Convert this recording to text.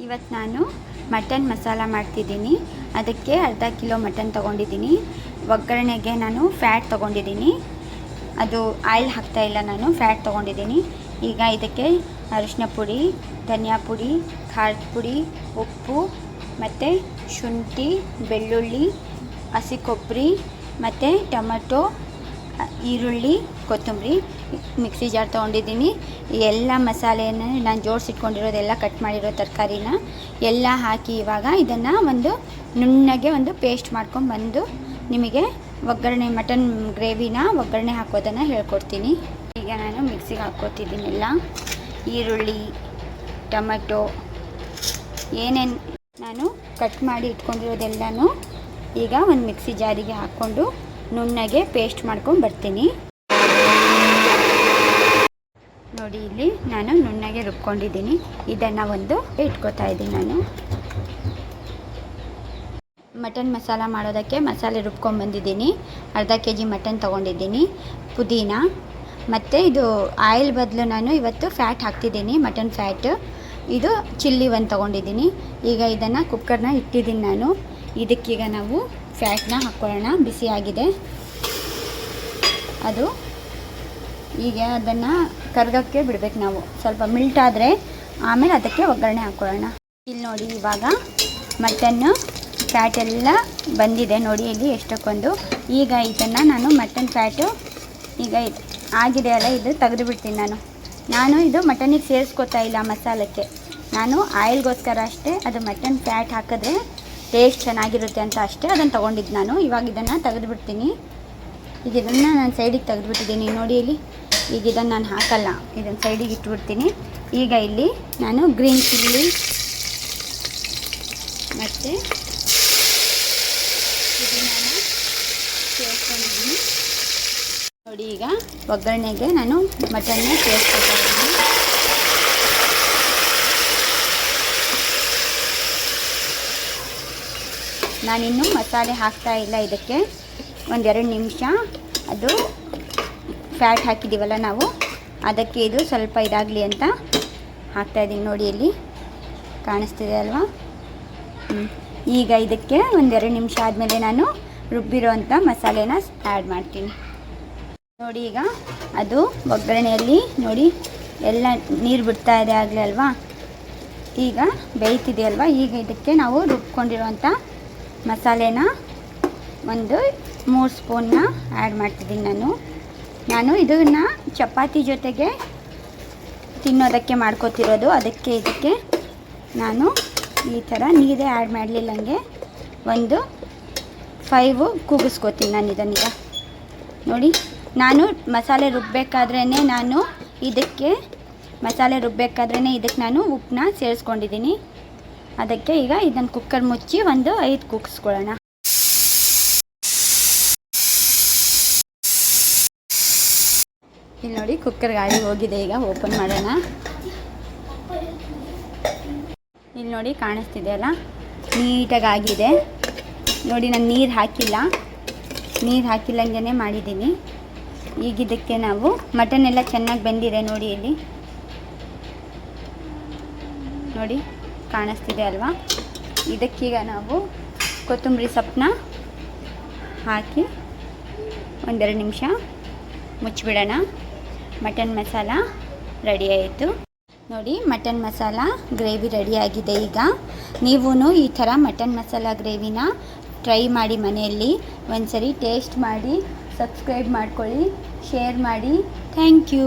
ಇವತ್ತು ನಾನು ಮಟನ್ ಮಸಾಲ ಮಾಡ್ತಿದ್ದೀನಿ. ಅದಕ್ಕೆ ಅರ್ಧ ಕಿಲೋ ಮಟನ್ ತೊಗೊಂಡಿದ್ದೀನಿ. ಒಗ್ಗರಣೆಗೆ ನಾನು ಫ್ಯಾಟ್ ತೊಗೊಂಡಿದ್ದೀನಿ. ಅದು ಆಯಿಲ್ ಹಾಕ್ತಾಯಿಲ್ಲ, ನಾನು ಫ್ಯಾಟ್ ತೊಗೊಂಡಿದ್ದೀನಿ. ಈಗ ಇದಕ್ಕೆ ಅರಿಶಿನ ಪುಡಿ, ಧನಿಯಾ ಪುಡಿ, ಖಾರದ ಪುಡಿ, ಉಪ್ಪು ಮತ್ತು ಶುಂಠಿ, ಬೆಳ್ಳುಳ್ಳಿ, ಹಸಿ ಕೊಬ್ಬರಿ ಮತ್ತು ಟೊಮೆಟೊ, ಈರುಳ್ಳಿ, ಕೊತ್ತಂಬರಿ, ಮಿಕ್ಸಿ ಜಾರ್ ತೊಗೊಂಡಿದ್ದೀನಿ. ಎಲ್ಲ ಮಸಾಲೆಯನ್ನು ನಾನು ಜೋಡಿಸಿಟ್ಕೊಂಡಿರೋದೆಲ್ಲ ಕಟ್ ಮಾಡಿರೋ ತರಕಾರಿನ ಎಲ್ಲ ಹಾಕಿ ಇವಾಗ ಇದನ್ನು ಒಂದು ನುಣ್ಣಗೆ ಒಂದು ಪೇಸ್ಟ್ ಮಾಡ್ಕೊಂಡು ನಿಮಗೆ ಒಗ್ಗರಣೆ ಮಟನ್ ಗ್ರೇವಿನ ಒಗ್ಗರಣೆ ಹಾಕೋದನ್ನು ಹೇಳ್ಕೊಡ್ತೀನಿ. ಈಗ ನಾನು ಮಿಕ್ಸಿಗೆ ಹಾಕ್ಕೋತಿದ್ದೀನಿ ಎಲ್ಲ ಈರುಳ್ಳಿ, ಟೊಮೆಟೊ, ಏನೇನು ನಾನು ಕಟ್ ಮಾಡಿ ಇಟ್ಕೊಂಡಿರೋದೆಲ್ಲನೂ ಈಗ ಒಂದು ಮಿಕ್ಸಿ ಜಾರಿಗೆ ಹಾಕ್ಕೊಂಡು ನುಣ್ಣಗೆ ಪೇಸ್ಟ್ ಮಾಡ್ಕೊಂಡು ಬರ್ತೀನಿ. ನೋಡಿ, ಇಲ್ಲಿ ನಾನು ನುಣ್ಣಗೆ ರುಬ್ಕೊಂಡಿದ್ದೀನಿ. ಇದನ್ನು ಒಂದು ಇಟ್ಕೋತಾ ಇದ್ದೀನಿ. ನಾನು ಮಟನ್ ಮಸಾಲ ಮಾಡೋದಕ್ಕೆ ಮಸಾಲೆ ರುಬ್ಕೊಂಡ್ಬಂದಿದ್ದೀನಿ. ಅರ್ಧ kg ಮಟನ್ ತೊಗೊಂಡಿದ್ದೀನಿ. ಪುದೀನ ಮತ್ತು ಇದು ಆಯಿಲ್ ಬದಲು ನಾನು ಇವತ್ತು ಫ್ಯಾಟ್ ಹಾಕ್ತಿದ್ದೀನಿ, ಮಟನ್ ಫ್ಯಾಟ್. ಇದು ಚಿಲ್ಲಿ ಒಂದು ತೊಗೊಂಡಿದ್ದೀನಿ. ಈಗ ಇದನ್ನು ಕುಕ್ಕರ್ನ ಇಟ್ಟಿದ್ದೀನಿ ನಾನು. ಇದಕ್ಕೀಗ ನಾವು ಫ್ಯಾಟ್ನ ಹಾಕ್ಕೊಳ್ಳೋಣ. ಬಿಸಿಯಾಗಿದೆ ಅದು. ಈಗ ಅದನ್ನು ಕರ್ಗೋಕ್ಕೆ ಬಿಡಬೇಕು ನಾವು. ಸ್ವಲ್ಪ ಮಿಲ್ಟ್ ಆದರೆ ಆಮೇಲೆ ಅದಕ್ಕೆ ಒಗ್ಗರಣೆ ಹಾಕ್ಕೊಳ್ಳೋಣ. ಇಲ್ಲಿ ನೋಡಿ, ಇವಾಗ ಮಟನ್ನು ಫ್ಯಾಟ್ ಎಲ್ಲ ಬಂದಿದೆ ನೋಡಿ, ಇಲ್ಲಿ ಎಷ್ಟಕ್ಕೊಂದು. ಈಗ ಇದನ್ನು ನಾನು ಮಟನ್ ಫ್ಯಾಟು ಈಗ ಇದು ಆಗಿದೆ ಅಲ್ಲ, ಇದು ತೆಗೆದು ಬಿಡ್ತೀನಿ ನಾನು ಇದು ಮಟನಿಗೆ ಸೇರಿಸ್ಕೊತಾ ಇಲ್ಲ ಮಸಾಲಕ್ಕೆ. ನಾನು ಆಯಿಲ್ಗೋಸ್ಕರ ಅಷ್ಟೇ, ಅದು ಮಟನ್ ಫ್ಯಾಟ್ ಹಾಕಿದ್ರೆ ಟೇಸ್ಟ್ ಚೆನ್ನಾಗಿರುತ್ತೆ ಅಂತ ಅಷ್ಟೇ ಅದನ್ನು ತೊಗೊಂಡಿದ್ದು ನಾನು. ಇವಾಗ ಇದನ್ನು ತೆಗೆದು ಬಿಡ್ತೀನಿ. ಈಗ ಇದನ್ನು ನಾನು ಸೈಡಿಗೆ ತೆಗೆದುಬಿಟ್ಟಿದ್ದೀನಿ ನೋಡಿ. ಇಲ್ಲಿ ಈಗ ಇದನ್ನು ನಾನು ಹಾಕಲ್ಲ, ಇದನ್ನು ಸೈಡಿಗೆ ಇಟ್ಬಿಡ್ತೀನಿ. ಈಗ ಇಲ್ಲಿ ನಾನು ಗ್ರೀನ್ ಚಿಲ್ಲಿ ಮತ್ತು ಇದನ್ನು ಸೇರಿಸ್ಕೊಂಡಿದ್ದೀನಿ ನೋಡಿ. ಈಗ ಒಗ್ಗರಣೆಗೆ ನಾನು ಮಟನ್ನ ಸೇರಿಸ್ಕೊತಾ ಇದ್ದೀನಿ. ನಾನಿನ್ನೂ ಮಸಾಲೆ ಹಾಕ್ತಾ ಇಲ್ಲ ಇದಕ್ಕೆ. ಒಂದೆರಡು ನಿಮಿಷ ಅದು ಫ್ಯಾಟ್ ಹಾಕಿದ್ದೀವಲ್ಲ ನಾವು, ಅದಕ್ಕೆ ಇದು ಸ್ವಲ್ಪ ಇದಾಗಲಿ ಅಂತ ಹಾಕ್ತಾಯಿದ್ದೀನಿ ನೋಡಿ. ಇಲ್ಲಿ ಕಾಣಿಸ್ತಿದೆ ಅಲ್ವಾ? ಈಗ ಇದಕ್ಕೆ ಒಂದೆರಡು ನಿಮಿಷ ಆದಮೇಲೆ ನಾನು ರುಬ್ಬಿರೋ ಅಂಥ ಮಸಾಲೆನ ಆ್ಯಡ್ ಮಾಡ್ತೀನಿ ನೋಡಿ. ಈಗ ಅದು ಒಗ್ಗರಣೆಯಲ್ಲಿ ನೋಡಿ ಎಲ್ಲ ನೀರು ಬಿಡ್ತಾ ಇದೆ ಆಗಲೇ ಅಲ್ವಾ? ಈಗ ಬೇಯ್ತಿದೆ ಅಲ್ವಾ? ಈಗ ಇದಕ್ಕೆ ನಾವು ರುಬ್ಕೊಂಡಿರೋಂಥ ಮಸಾಲೆನ ಒಂದು 3 ಸ್ಪೂನ್ನ ಆ್ಯಡ್ ಮಾಡ್ತಿದ್ದೀನಿ ನಾನು ಇದನ್ನು ಚಪಾತಿ ಜೊತೆಗೆ ತಿನ್ನೋದಕ್ಕೆ ಮಾಡ್ಕೊತಿರೋದು. ಅದಕ್ಕೆ ಇದಕ್ಕೆ ನಾನು ಈ ಥರ ನೀರೇ ಆ್ಯಡ್ ಮಾಡಲಿಲ್ಲ, ಹಂಗೆ ಒಂದು 5 ಕೂಗಿಸ್ಕೊತೀನಿ ನಾನು ಇದನ್ನೀಗ ನೋಡಿ. ನಾನು ಮಸಾಲೆ ರುಬ್ಬಬೇಕಾದ್ರೇ ಇದಕ್ಕೆ ನಾನು ಉಪ್ಪನ್ನ ಸೇರಿಸ್ಕೊಂಡಿದ್ದೀನಿ. ಅದಕ್ಕೆ ಈಗ ಇದನ್ನು ಕುಕ್ಕರ್ ಮುಚ್ಚಿ ಒಂದು 5 ಕೂಗಿಸ್ಕೊಳ್ಳೋಣ. ಇಲ್ಲಿ ನೋಡಿ, ಕುಕ್ಕರ್ ಗಾಳಿ ಹೋಗಿದೆ. ಈಗ ಓಪನ್ ಮಾಡೋಣ. ಇಲ್ಲಿ ನೋಡಿ, ಕಾಣಿಸ್ತಿದೆ ಅಲ್ಲ, ನೀಟಾಗಿ ಆಗಿದೆ ನೋಡಿ. ನಾನು ನೀರು ಹಾಕಿಲ್ಲಂಗೆ ಮಾಡಿದ್ದೀನಿ. ಈಗ ಇದಕ್ಕೆ ನಾವು ಮಟನ್ ಎಲ್ಲ ಚೆನ್ನಾಗಿ ಬೆಂದಿದೆ ನೋಡಿ. ಇಲ್ಲಿ ನೋಡಿ, ಕಾಣಿಸ್ತಿದೆ ಅಲ್ವಾ? ಇದಕ್ಕೀಗ ನಾವು ಕೊತ್ತಂಬರಿ ಸೊಪ್ಪನ್ನ ಹಾಕಿ ಒಂದೆರಡು ನಿಮಿಷ ಮುಚ್ಚಿಬಿಡೋಣ. ಮಟನ್ ಮಸಾಲ ರೆಡಿ ಆಯಿತು ನೋಡಿ. ಮಟನ್ ಮಸಾಲ ಗ್ರೇವಿ ರೆಡಿಯಾಗಿದೆ. ಈಗ ನೀವೂ ಈ ಥರ ಮಟನ್ ಮಸಾಲ ಗ್ರೇವಿನ ಟ್ರೈ ಮಾಡಿ ಮನೆಯಲ್ಲಿ. ಒಂದ್ಸರಿ ಟೇಸ್ಟ್ ಮಾಡಿ, ಸಬ್ಸ್ಕ್ರೈಬ್ ಮಾಡ್ಕೊಳ್ಳಿ, ಶೇರ್ ಮಾಡಿ. Thank you.